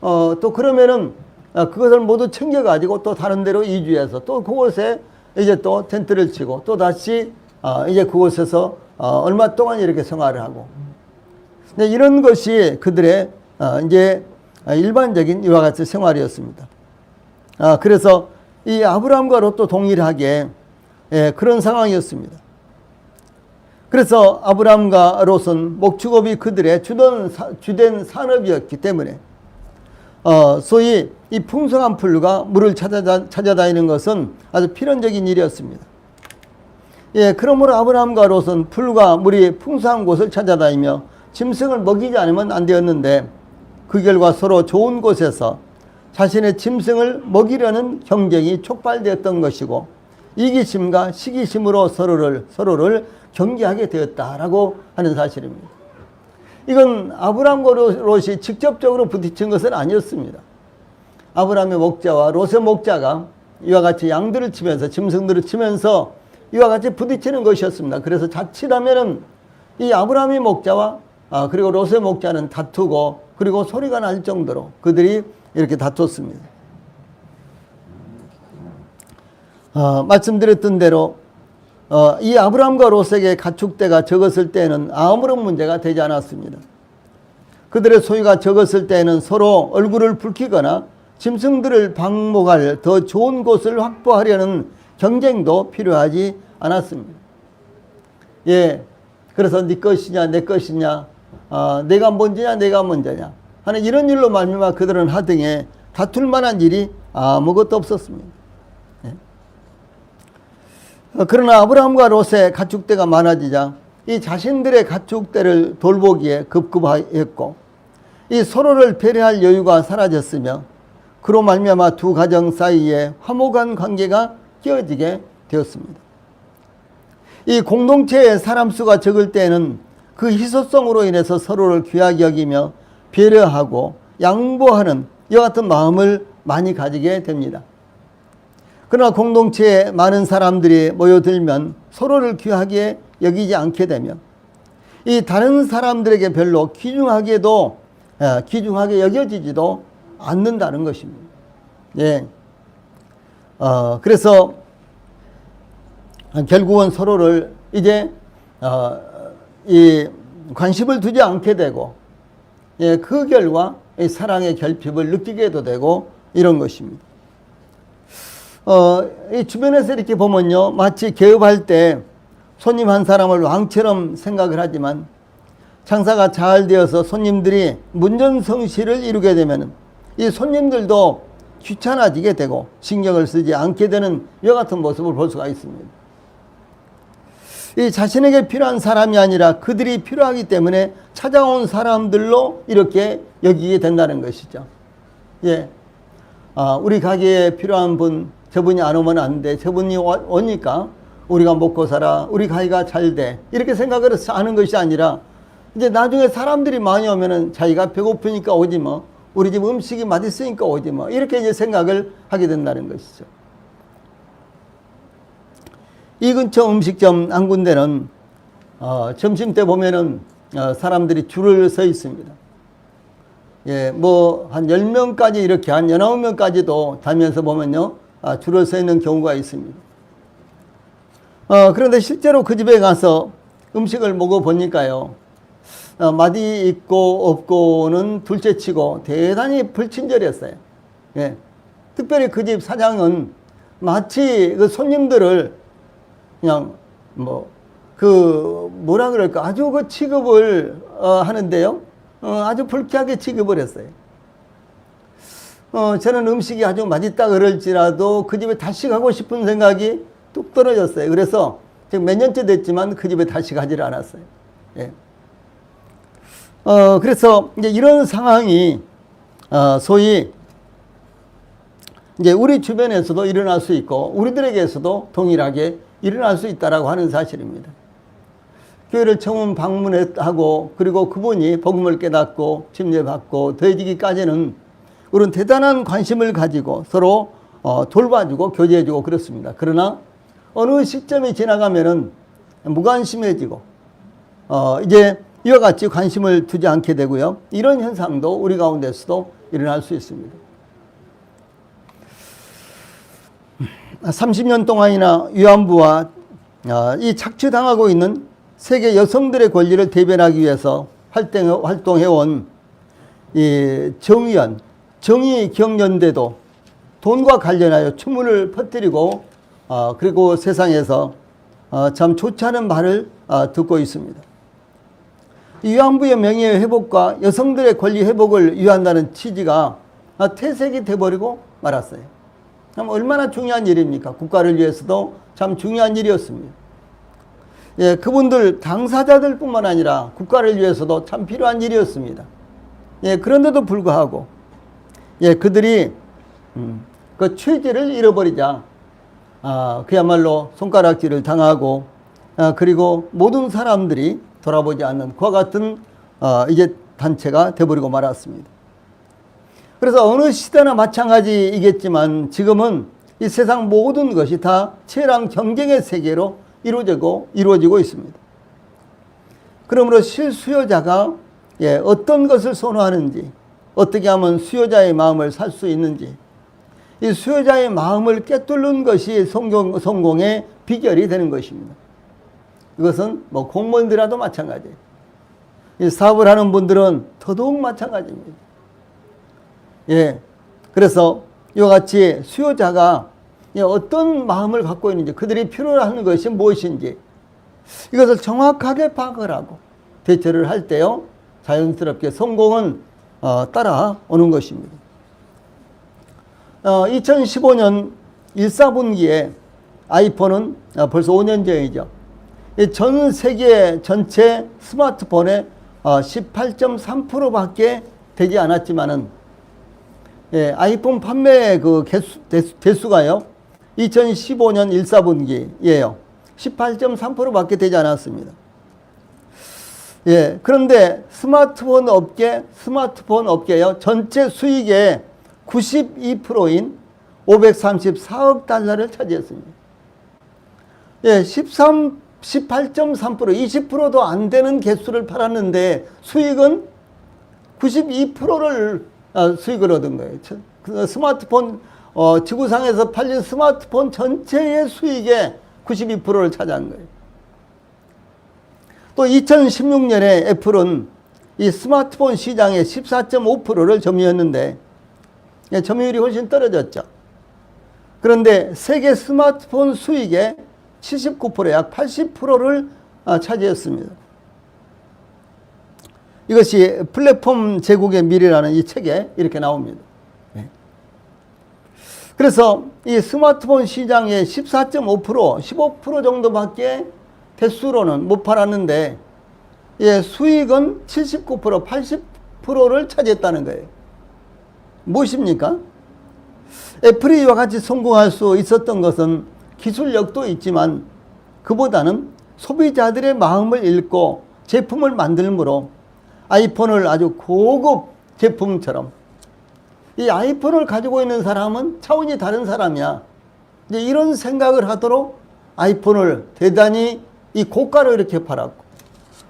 또 그러면은 그것을 모두 챙겨가지고 또 다른 데로 이주해서 또 그곳에 이제 또 텐트를 치고 또 다시 이제 그곳에서 얼마 동안 이렇게 생활을 하고 이런 것이 그들의 이제 일반적인 이와 같은 생활이었습니다. 그래서 이 아브라함과 롯도 동일하게 그런 상황이었습니다. 그래서 아브라함과 롯은 목축업이 그들의 주된 산업이었기 때문에 소위 이 풍성한 풀과 물을 찾아다니는 것은 아주 필연적인 일이었습니다. 그러므로 아브라함과 롯은 풀과 물이 풍성한 곳을 찾아다니며 짐승을 먹이지 않으면 안 되었는데 그 결과 서로 좋은 곳에서 자신의 짐승을 먹이려는 경쟁이 촉발되었던 것이고 이기심과 시기심으로 서로를 경계하게 되었다라고 하는 사실입니다. 이건 아브라함과 롯이 직접적으로 부딪힌 것은 아니었습니다. 아브라함의 목자와 롯의 목자가 이와 같이 양들을 치면서 짐승들을 치면서 이와 같이 부딪히는 것이었습니다. 그래서 자칫하면은 이 아브라함의 목자와 그리고 롯의 목자는 다투고 그리고 소리가 날 정도로 그들이 이렇게 다퉜습니다. 말씀드렸던 대로 이 아브라함과 롯에게 가축대가 적었을 때에는 아무런 문제가 되지 않았습니다. 그들의 소유가 적었을 때에는 서로 얼굴을 붉히거나 짐승들을 방목할 더 좋은 곳을 확보하려는 경쟁도 필요하지 않았습니다. 그래서 네 것이냐 내 것이냐 내가 먼저냐 내가 먼저냐 하는 이런 일로 말미암아 그들은 하등에 다툴 만한 일이 아무것도 없었습니다. 그러나 아브라함과 롯의 가축대가 많아지자 이 자신들의 가축대를 돌보기에 급급했고 이 서로를 배려할 여유가 사라졌으며 그로 말미암아 두 가정 사이에 화목한 관계가 깨어지게 되었습니다. 이 공동체의 사람 수가 적을 때에는 그 희소성으로 인해서 서로를 귀하게 여기며 배려하고 양보하는 이와 같은 마음을 많이 가지게 됩니다. 그러나 공동체에 많은 사람들이 모여들면 서로를 귀하게 여기지 않게 되며 이 다른 사람들에게 별로 귀중하게 여겨지지도 않는다는 것입니다. 그래서 결국은 서로를 이제 이 관심을 두지 않게 되고 그 결과 이 사랑의 결핍을 느끼게도 되고 이런 것입니다. 이 주변에서 이렇게 보면요, 마치 개업할 때 손님 한 사람을 왕처럼 생각을 하지만 장사가 잘 되어서 손님들이 문전성시를 이루게 되면 이 손님들도 귀찮아지게 되고 신경을 쓰지 않게 되는 이와 같은 모습을 볼 수가 있습니다. 이 자신에게 필요한 사람이 아니라 그들이 필요하기 때문에 찾아온 사람들로 이렇게 여기게 된다는 것이죠. 예. 우리 가게에 필요한 분, 저분이 안 오면 안 돼. 저분이 오니까 우리가 먹고 살아. 우리 가게가 잘 돼. 이렇게 생각을 해서 하는 것이 아니라 이제 나중에 사람들이 많이 오면은 자기가 배고프니까 오지 뭐. 우리 집 음식이 맛있으니까 오지 뭐. 이렇게 이제 생각을 하게 된다는 것이죠. 이 근처 음식점 한 군데는 점심 때 보면은 사람들이 줄을 서 있습니다. 예, 뭐 한 10명까지 이렇게 한 19명까지도 다니면서 보면요. 줄을 서 있는 경우가 있습니다. 그런데 실제로 그 집에 가서 음식을 먹어보니까요. 맛이 있고 없고는 둘째치고 대단히 불친절했어요. 예. 특별히 그 집 사장은 마치 그 손님들을 그냥 뭐라 그럴까 아주 그 취급을 하는데요. 아주 불쾌하게 취급을 했어요. 저는 음식이 아주 맛있다 그럴지라도 그 집에 다시 가고 싶은 생각이 뚝 떨어졌어요. 그래서 지금 몇 년째 됐지만 그 집에 다시 가지를 않았어요. 예. 그래서 이제 이런 상황이 소위 이제 우리 주변에서도 일어날 수 있고 우리들에게서도 동일하게 일어날 수 있다라고 하는 사실입니다. 교회를 처음 방문하고 그리고 그분이 복음을 깨닫고 침례받고 더해지기까지는 우리는 대단한 관심을 가지고 서로 돌봐주고 교제해주고 그렇습니다. 그러나 어느 시점이 지나가면은 무관심해지고 이제 이와 같이 관심을 두지 않게 되고요. 이런 현상도 우리 가운데서도 일어날 수 있습니다. 30년 동안이나 위안부와 이 착취당하고 있는 세계 여성들의 권리를 대변하기 위해서 활동해온 이 정의경연대도 돈과 관련하여 추문을 퍼뜨리고 그리고 세상에서 참 좋지 않은 말을 듣고 있습니다. 위안부의 명예 회복과 여성들의 권리 회복을 위한다는 취지가 퇴색이 돼버리고 말았어요. 참 얼마나 중요한 일입니까? 국가를 위해서도 참 중요한 일이었습니다. 예, 그분들 당사자들 뿐만 아니라 국가를 위해서도 참 필요한 일이었습니다. 예, 그런데도 불구하고 예, 그들이 그 취지를 잃어버리자 그야말로 손가락질을 당하고 그리고 모든 사람들이 돌아보지 않는 그와 같은 이제 단체가 되어버리고 말았습니다. 그래서 어느 시대나 마찬가지이겠지만 지금은 이 세상 모든 것이 다 치열한 경쟁의 세계로 이루어지고 있습니다. 그러므로 실수요자가 어떤 것을 선호하는지 어떻게 하면 수요자의 마음을 살 수 있는지 이 수요자의 마음을 꿰뚫는 것이 성공의 비결이 되는 것입니다. 이것은 뭐 공무원들이라도 마찬가지예요. 이 사업을 하는 분들은 더더욱 마찬가지입니다. 예, 그래서 이와 같이 수요자가 어떤 마음을 갖고 있는지 그들이 필요로 하는 것이 무엇인지 이것을 정확하게 파악을 하고 대처를 할 때요 자연스럽게 성공은 따라오는 것입니다. 2015년 1사분기에 아이폰은 벌써 5년 전이죠. 전 세계 전체 스마트폰의 18.3%밖에 되지 않았지만은 예, 아이폰 판매 그 대수가요 2015년 1사분기예요. 18.3%밖에 되지 않았습니다. 예, 그런데 스마트폰 업계요 전체 수익의 92%인 534억 달러를 차지했습니다. 예, 18.3% 20%도 안 되는 개수를 팔았는데 수익은 92%를 수익을 얻은 거예요. 그 스마트폰 지구상에서 팔린 스마트폰 전체의 수익의 92%를 차지한 거예요. 또 2016년에 애플은 이 스마트폰 시장의 14.5%를 점유했는데 점유율이 훨씬 떨어졌죠. 그런데 세계 스마트폰 수익의 79%, 약 80%를 차지했습니다. 이것이 플랫폼 제국의 미래라는 이 책에 이렇게 나옵니다. 그래서 이 스마트폰 시장의 14.5%, 15% 정도밖에 대수로는 못 팔았는데 수익은 79%, 80%를 차지했다는 거예요. 무엇입니까? 애플이 이와 같이 성공할 수 있었던 것은 기술력도 있지만 그보다는 소비자들의 마음을 읽고 제품을 만들므로 아이폰을 아주 고급 제품처럼, 이 아이폰을 가지고 있는 사람은 차원이 다른 사람이야, 이제 이런 생각을 하도록 아이폰을 대단히 이 고가로 이렇게 팔았고,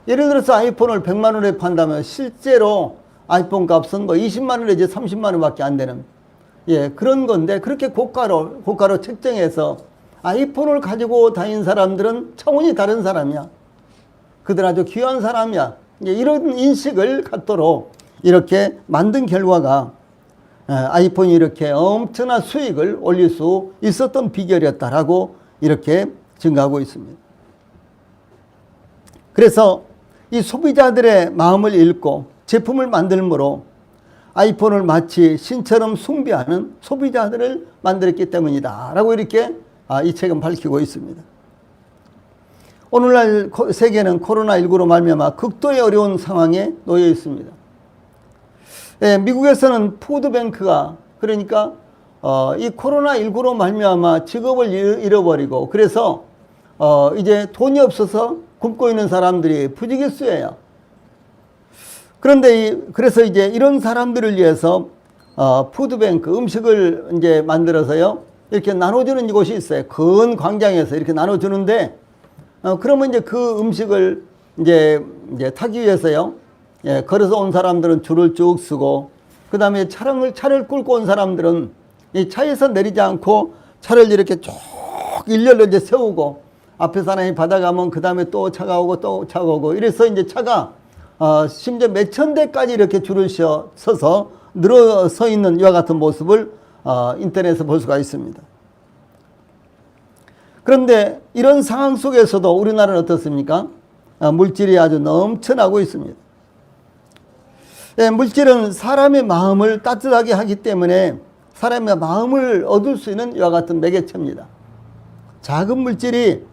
예를 들어서 아이폰을 100만 원에 판다면 실제로 아이폰 값은 뭐 20만 원 내지 30만 원밖에 안 되는, 그런 건데, 그렇게 고가로 책정해서 아이폰을 가지고 다닌 사람들은 차원이 다른 사람이야, 그들 아주 귀한 사람이야, 이런 인식을 갖도록 이렇게 만든 결과가 아이폰이 이렇게 엄청난 수익을 올릴 수 있었던 비결이었다라고 이렇게 증가하고 있습니다. 그래서 이 소비자들의 마음을 읽고 제품을 만들므로 아이폰을 마치 신처럼 숭배하는 소비자들을 만들었기 때문이다 라고 이렇게 이 책은 밝히고 있습니다. 오늘날 세계는 코로나19로 말미암아 극도의 어려운 상황에 놓여 있습니다. 미국에서는 푸드뱅크가, 그러니까 이 코로나19로 말미암아 직업을 잃어버리고, 그래서 이제 돈이 없어서 굶고 있는 사람들이 부지기수예요. 그런데 그래서 이제 이런 사람들을 위해서 푸드뱅크, 음식을 이제 만들어서요 이렇게 나눠주는 곳이 있어요. 큰 광장에서 이렇게 나눠주는데, 그러면 이제 그 음식을 이제 타기 위해서요, 걸어서 온 사람들은 줄을 쭉 서고, 그 다음에 차를 끌고 온 사람들은 이 차에서 내리지 않고 차를 이렇게 쭉 일렬로 이제 세우고, 앞에 사람이 받아가면 그 다음에 또 차가 오고 또 차가 오고, 이래서 이제 차가 심지어 몇천 대까지 이렇게 줄을 서서 늘어서 있는 이와 같은 모습을 인터넷에서 볼 수가 있습니다. 그런데 이런 상황 속에서도 우리나라는 어떻습니까? 물질이 아주 넘쳐나고 있습니다. 물질은 사람의 마음을 따뜻하게 하기 때문에 사람의 마음을 얻을 수 있는 이와 같은 매개체입니다. 작은 물질이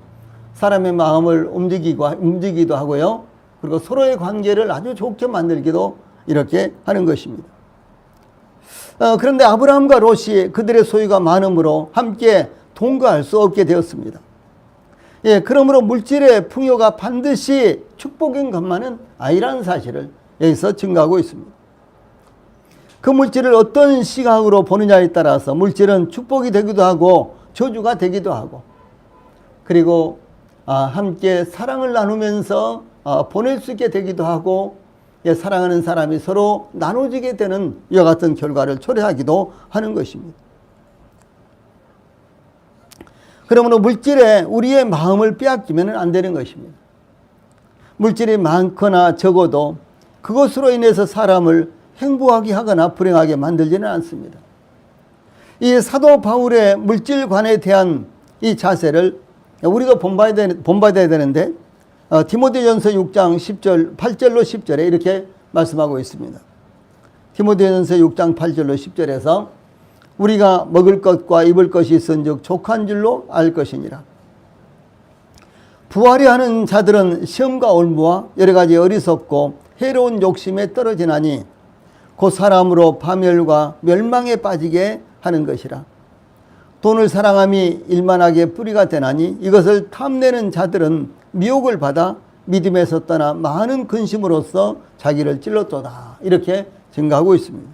사람의 마음을 움직이기도 하고요, 그리고 서로의 관계를 아주 좋게 만들기도 이렇게 하는 것입니다. 그런데 아브라함과 롯이 그들의 소유가 많음으로 함께 동거할 수 없게 되었습니다. 그러므로 물질의 풍요가 반드시 축복인 것만은 아니라는 사실을 여기서 증거하고 있습니다. 그 물질을 어떤 시각으로 보느냐에 따라서 물질은 축복이 되기도 하고 저주가 되기도 하고, 그리고 함께 사랑을 나누면서 보낼 수 있게 되기도 하고, 사랑하는 사람이 서로 나눠지게 되는 이와 같은 결과를 초래하기도 하는 것입니다. 그러므로 물질에 우리의 마음을 빼앗기면 안 되는 것입니다. 물질이 많거나 적어도 그것으로 인해서 사람을 행복하게 하거나 불행하게 만들지는 않습니다. 이 사도 바울의 물질관에 대한 이 자세를 우리도 본받아야 되는데, 디모데전서 6장 10절, 8절로 10절에 이렇게 말씀하고 있습니다. 디모데전서 6장 8절로 10절에서 우리가 먹을 것과 입을 것이 있은즉 족한 줄로 알 것이니라. 부하려 하는 자들은 시험과 올무와 여러 가지 어리석고 해로운 욕심에 떨어지나니 곧 사람으로 파멸과 멸망에 빠지게 하는 것이라. 돈을 사랑함이 일만하게 뿌리가 되나니 이것을 탐내는 자들은 미혹을 받아 믿음에서 떠나 많은 근심으로써 자기를 찔렀도다. 이렇게 증가하고 있습니다.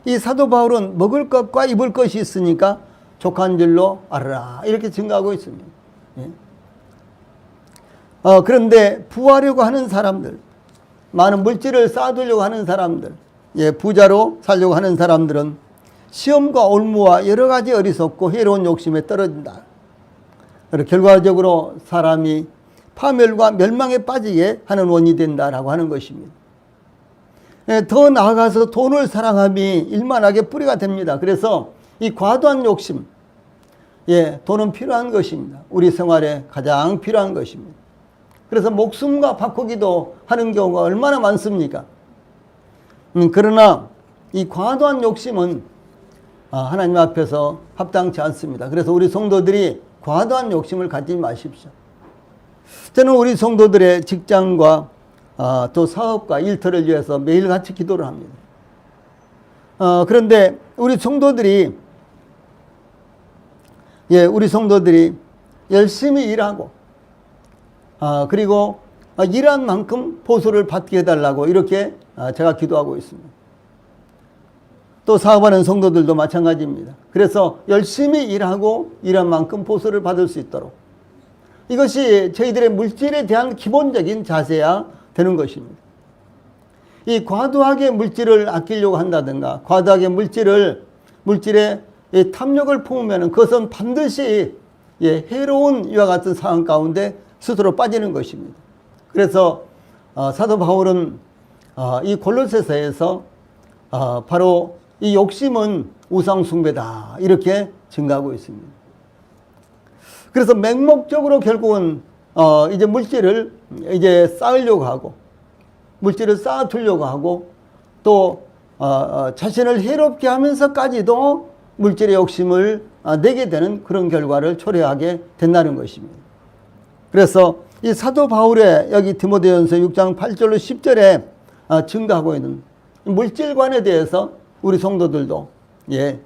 이 사도 바울은 먹을 것과 입을 것이 있으니까 족한 줄로 알아라. 이렇게 증가하고 있습니다. 그런데 부하려고 하는 사람들, 많은 물질을 쌓아두려고 하는 사람들, 부자로 살려고 하는 사람들은 시험과 올무와 여러 가지 어리석고 해로운 욕심에 떨어진다. 결과적으로 사람이 파멸과 멸망에 빠지게 하는 원인이 된다라고 하는 것입니다. 더 나아가서 돈을 사랑함이 일만하게 뿌리가 됩니다. 그래서 이 과도한 욕심, 돈은 필요한 것입니다. 우리 생활에 가장 필요한 것입니다. 그래서 목숨과 바꾸기도 하는 경우가 얼마나 많습니까? 그러나 이 과도한 욕심은 하나님 앞에서 합당치 않습니다. 그래서 우리 성도들이 과도한 욕심을 갖지 마십시오. 저는 우리 성도들의 직장과 또 사업과 일터를 위해서 매일같이 기도를 합니다. 그런데 우리 성도들이 열심히 일하고 그리고 일한 만큼 보수를 받게 해달라고 이렇게 제가 기도하고 있습니다. 또 사업하는 성도들도 마찬가지입니다. 그래서 열심히 일하고 일한 만큼 보수를 받을 수 있도록 이것이 저희들의 물질에 대한 기본적인 자세야 되는 것입니다. 이 과도하게 물질을 아끼려고 한다든가 과도하게 물질에 탐욕을 품으면 그것은 반드시 해로운 이와 같은 상황 가운데 스스로 빠지는 것입니다. 그래서 사도 바울은 이 골로새서에서 바로 이 욕심은 우상 숭배다 이렇게 증가하고 있습니다. 그래서 맹목적으로 결국은 이제 물질을 이제 쌓으려고 하고 물질을 쌓아두려고 하고 또 자신을 해롭게 하면서까지도 물질의 욕심을 내게 되는 그런 결과를 초래하게 된다는 것입니다. 그래서 이 사도 바울의 여기 디모데전서 6장 8절로 10절에 증가하고 있는 물질관에 대해서 우리 성도들도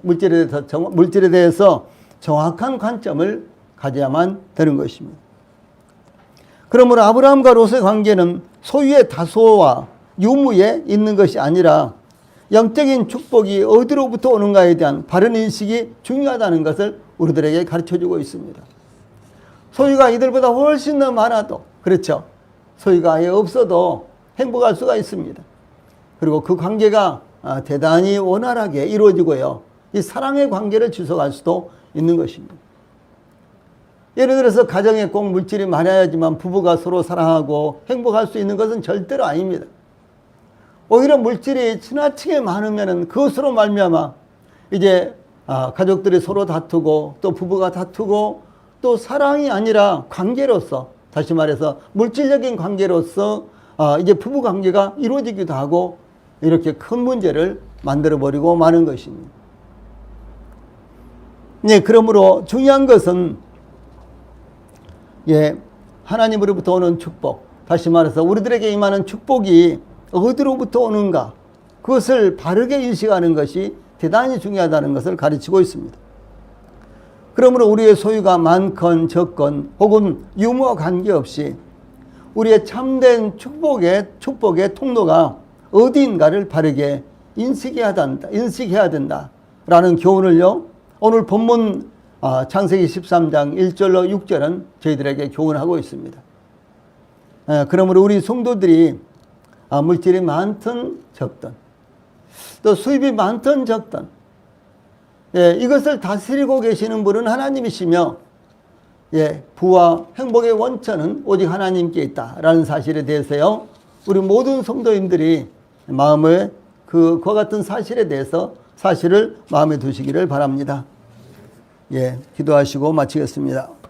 물질에 대해서 정확한 관점을 가져야만 되는 것입니다. 그러므로 아브라함과 롯의 관계는 소유의 다소와 유무에 있는 것이 아니라 영적인 축복이 어디로부터 오는가에 대한 바른 인식이 중요하다는 것을 우리들에게 가르쳐주고 있습니다. 소유가 이들보다 훨씬 더 많아도 그렇죠. 소유가 아예 없어도 행복할 수가 있습니다. 그리고 그 관계가 대단히 원활하게 이루어지고요. 이 사랑의 관계를 지속할 수도 있는 것입니다. 예를 들어서 가정에 꼭 물질이 많아야지만 부부가 서로 사랑하고 행복할 수 있는 것은 절대로 아닙니다. 오히려 물질이 지나치게 많으면 그것으로 말미암아 이제 가족들이 서로 다투고 또 부부가 다투고 또 사랑이 아니라 관계로서 다시 말해서 물질적인 관계로서 이제 부부 관계가 이루어지기도 하고 이렇게 큰 문제를 만들어 버리고 마는 것입니다. 그러므로 중요한 것은 하나님으로부터 오는 축복, 다시 말해서 우리들에게 임하는 축복이 어디로부터 오는가 그것을 바르게 인식하는 것이 대단히 중요하다는 것을 가르치고 있습니다. 그러므로 우리의 소유가 많건 적건 혹은 유무와 관계없이 우리의 참된 축복의 통로가 어디인가를 바르게 인식해야 된다라는 교훈을요 오늘 본문 창세기 13장 1절로 6절은 저희들에게 교훈하고 있습니다. 그러므로 우리 성도들이 물질이 많든 적든 또 수입이 많든 적든 이것을 다스리고 계시는 분은 하나님이시며 부와 행복의 원천은 오직 하나님께 있다라는 사실에 대해서요 우리 모든 성도님들이 마음에 그와 같은 사실에 대해서 사실을 마음에 두시기를 바랍니다. 기도하시고 마치겠습니다.